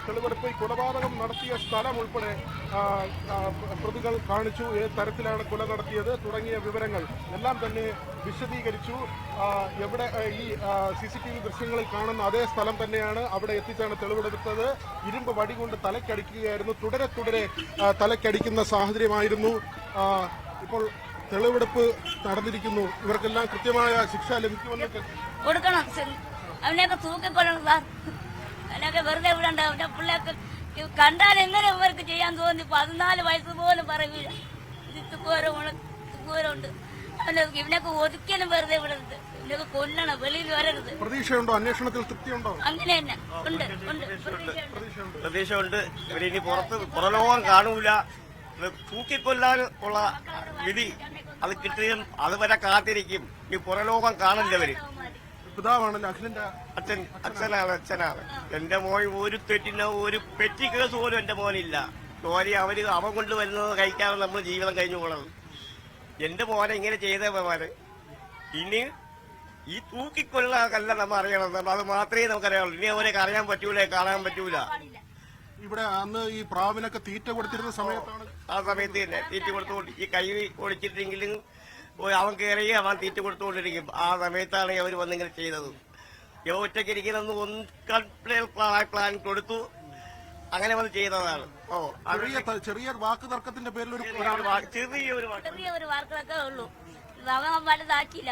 തെളിവെടുപ്പ് കൊലപാതകം നടത്തിയ സ്ഥലം ഉൾപ്പെടെ പ്രതികൾ കാണിച്ചു, ഏത് തരത്തിലാണ് കൊല നടത്തിയത് തുടങ്ങിയ വിവരങ്ങൾ എല്ലാം തന്നെ വിശദീകരിച്ചു. എവിടെ ഈ CCTV ദൃശ്യങ്ങളിൽ കാണുന്ന അതേ സ്ഥലം തന്നെയാണ്, അവിടെ എത്തിച്ചാണ് തെളിവെടുത്തത്. ഇരുമ്പ് വടി കൊണ്ട് തലക്കടിക്കുകയായിരുന്നു, തുടരെ തലക്കടിക്കുന്ന സാഹചര്യമായിരുന്നു. ഇപ്പോൾ തെളിവെടുപ്പ് നടന്നിരിക്കുന്നു. ഇവർക്കെല്ലാം കൃത്യമായ ശിക്ഷ ലഭിക്കുമെന്ന് കൊടുക്കണം. അവനെയൊക്കെ തൂക്കിക്കൊള്ളണം സാർ. അവനൊക്കെ വെറുതെ വിടണ്ട. അവന്റെ പിള്ളേർക്ക് കണ്ടാൽ എങ്ങനെ ഇവർക്ക് ചെയ്യാൻ തോന്നി? 14 വയസ്സ് പോലും പറയൂല. തുക്കൂരമുണ്ട്. ഇവനൊക്കെ ഒരിക്കലും വെറുതെ വിടരുത്. ഇവനൊക്കെ കൊല്ലണം, വെളിയിൽ വരരുത്. പ്രതീക്ഷയുണ്ടോ? അന്വേഷണത്തിൽ തൃപ്തിയുണ്ടോ? അങ്ങനെ തന്നെ ഉണ്ട്. പ്രതീക്ഷയുണ്ട്. ഇവരിനി പുറലോകം കാണൂല. തൂക്കിക്കൊല്ലാൻ ഉള്ള വിധി അത് കിട്ടുകയും അതുവരെ കാത്തിരിക്കും. ഈ പുറലോകം കാണില്ലവര്. പിതാവാണല്ലോ അഖിലിന്റെ അച്ഛനാണ്. എന്റെ മോൻ ഒരു തെറ്റിനോ ഒരു പെറ്റി കേസ് പോലും എന്റെ മോനില്ല. അവൻ കൊണ്ടുവരുന്നത് കഴിക്കാതെ നമ്മൾ ജീവിതം കഴിഞ്ഞു പോണത്. എന്റെ മോനെ ഇങ്ങനെ ചെയ്തവന്മാര് ഇനി ഈ തൂക്കിക്കൊല്ലാകല്ല നമ്മൾ അറിയണം. അത് മാത്രമേ നമുക്കറിയാവുള്ളൂ. ഇനി അവരെ അറിയാൻ പറ്റൂല, കാണാൻ പറ്റൂല. ഇവിടെ അന്ന് ഈ പ്രാവിനൊക്കെ തീറ്റ കൊടുത്തിരുന്ന സമയത്താണ്. ആ സമയത്ത് തന്നെ തീറ്റ കൊടുത്തുകൊണ്ട് ഈ കൈ ഒടിച്ചിട്ടെങ്കിലും അവൻ കയറി അവൻ തീറ്റ കൊടുത്തുകൊണ്ടിരിക്കും. ആ സമയത്താണ് അവർ വന്നിങ്ങനെ ചെയ്തത്. ഇവ ഒറ്റയ്ക്ക് ഇരിക്കുന്ന പ്ലാൻ കൊടുത്തു, അങ്ങനെ വന്ന് ചെയ്തതാണ്. ചെറിയ വാക്ക് തർക്കത്തിന്റെ പേരിൽ ചെറിയൊരു വാർത്തയൊക്കെ ഉള്ളൂ. അവൻ വലുതാക്കിയില്ല.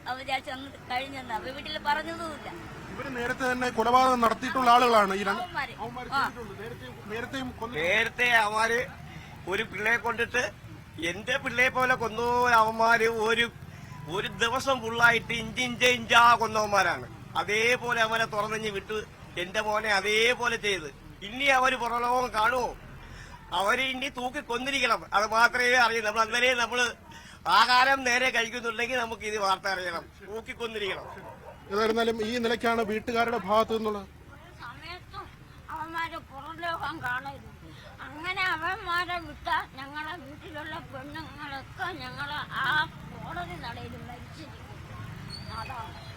അവൻ വിചാരിച്ചു അങ്ങ് കഴിഞ്ഞെന്ന് അവ വീട്ടിൽ പറഞ്ഞതുമില്ല. ഇവര് നേരത്തെ തന്നെ കൊലപാതകം നടത്തിയിട്ടുള്ള ആളുകളാണ്. നേരത്തെ അവന്മാര് ഒരു പിള്ളയെ കൊണ്ടിട്ട് എന്റെ പിള്ളയെ പോലെ കൊന്നു അവന്മാര് ഒരു ദിവസം ഫുള്ളായിട്ട് ഇഞ്ചാ കൊന്നവന്മാരാണ്. അതേപോലെ അവനെ തുറന്നിഞ്ഞ് വിട്ട് എന്റെ മോനെ അതേപോലെ ചെയ്ത് ഇനി അവര് പുറലോകം കാണുമോ? അവര് ഇനി തൂക്കി കൊന്നിരിക്കണം. അത് മാത്രമേ അറിയൂ. നമ്മൾ അതുവരെ നമ്മള് ആഹാരം നേരെ കഴിക്കുന്നുണ്ടെങ്കിൽ നമുക്ക് ഇത് വാർത്ത അറിയണം. തൂക്കി കൊന്നിരിക്കണം. ഏതായിരുന്നാലും ഈ നിലയ്ക്കാണ് വീട്ടുകാരുടെ ഭാഗത്തു നിന്നുള്ള സമയത്തും അവന്മാരെ പുറലോകം കാണരുത്. അങ്ങനെ അവന്മാരെ വിട്ട ഞങ്ങളെ വീട്ടിലുള്ള പെണ്ണുങ്ങളൊക്കെ ഞങ്ങളെ ആ കോടതി നടയിൽ മരിച്ചിരിക്കും. അതാണ്